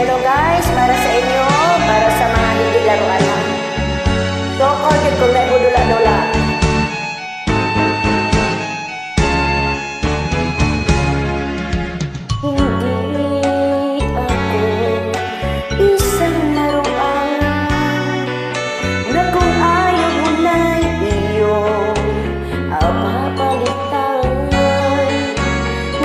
Hello guys, para sa inyo, para sa mga hindi laruan na. So, order ko na budula-dula. Hindi ako isang laruan na kung ayaw mo na'y iyong papalitan.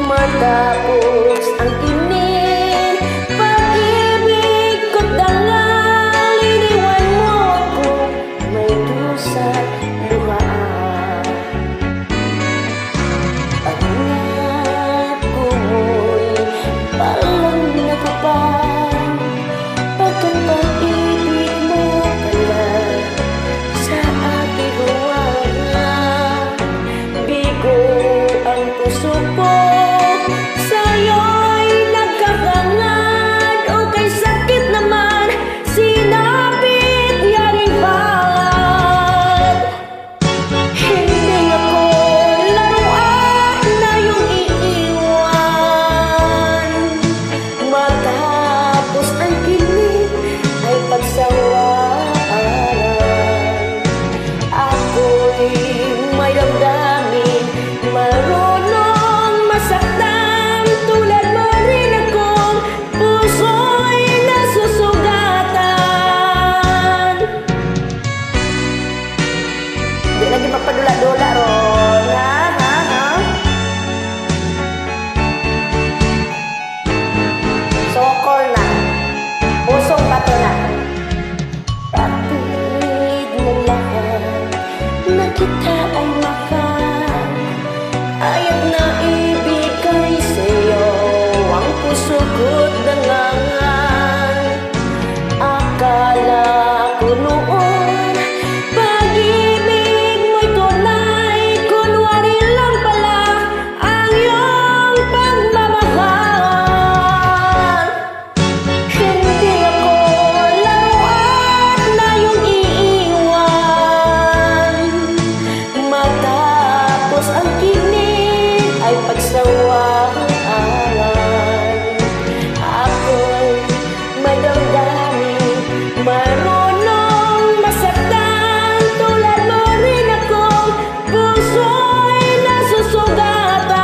Matapos ang tinig, pag-ibig ko't dangal, iniwan mo ako may dusa't luhaan. Ang ingat ko mo'y parang nakapal, pagkat pag-ibig mo pala sa aking huwala. Bigo ang puso ko sa'yo'y nagkakangan, o kay sakit naman sinapit yaring palad. Hindi ako laruan na iyong iiwan. Matapos ang kilig ay pagsawaan. Ako'y may damdamin, marunong masaktan, tulad mo rin akong puso'y nasusugatan. Di lagi magpadula-dula ron, ha? Sokol na, pusong bato na. Pagpilid ng lahat na kita ay ayat na ibigay sa'yo ang puso ko't dangangan. Akala ko noon pag-ibig mo'y tunay, kunwari lang pala ang iyong pagmamahal. Hindi ako laruan na iyong iiwan. Matapos ang kinig ay pagsawaan. Ako'y may damdamin, marunong masaktan, tulad mo rin akong puso'y nasusugatan.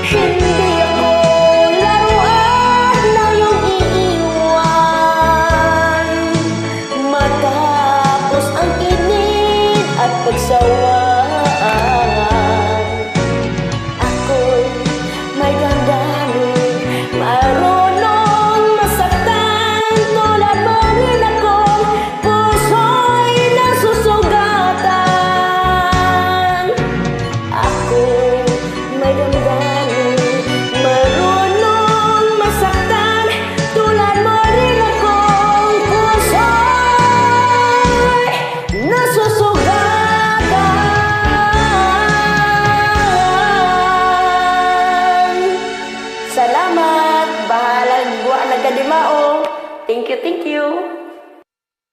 Hindi ako laruan na iyong iiwan. Matapos ang kinig at pagsawaan. Ako'y may damdamin, marunong masaktan, tulad mo rin akong puso'y nasusugatan. Ako'y may damdamin, marunong masaktan, tulad mo rin akong puso'y nasusugatan. Salamat, bahalang buwan nagkadimao. Thank you, thank you.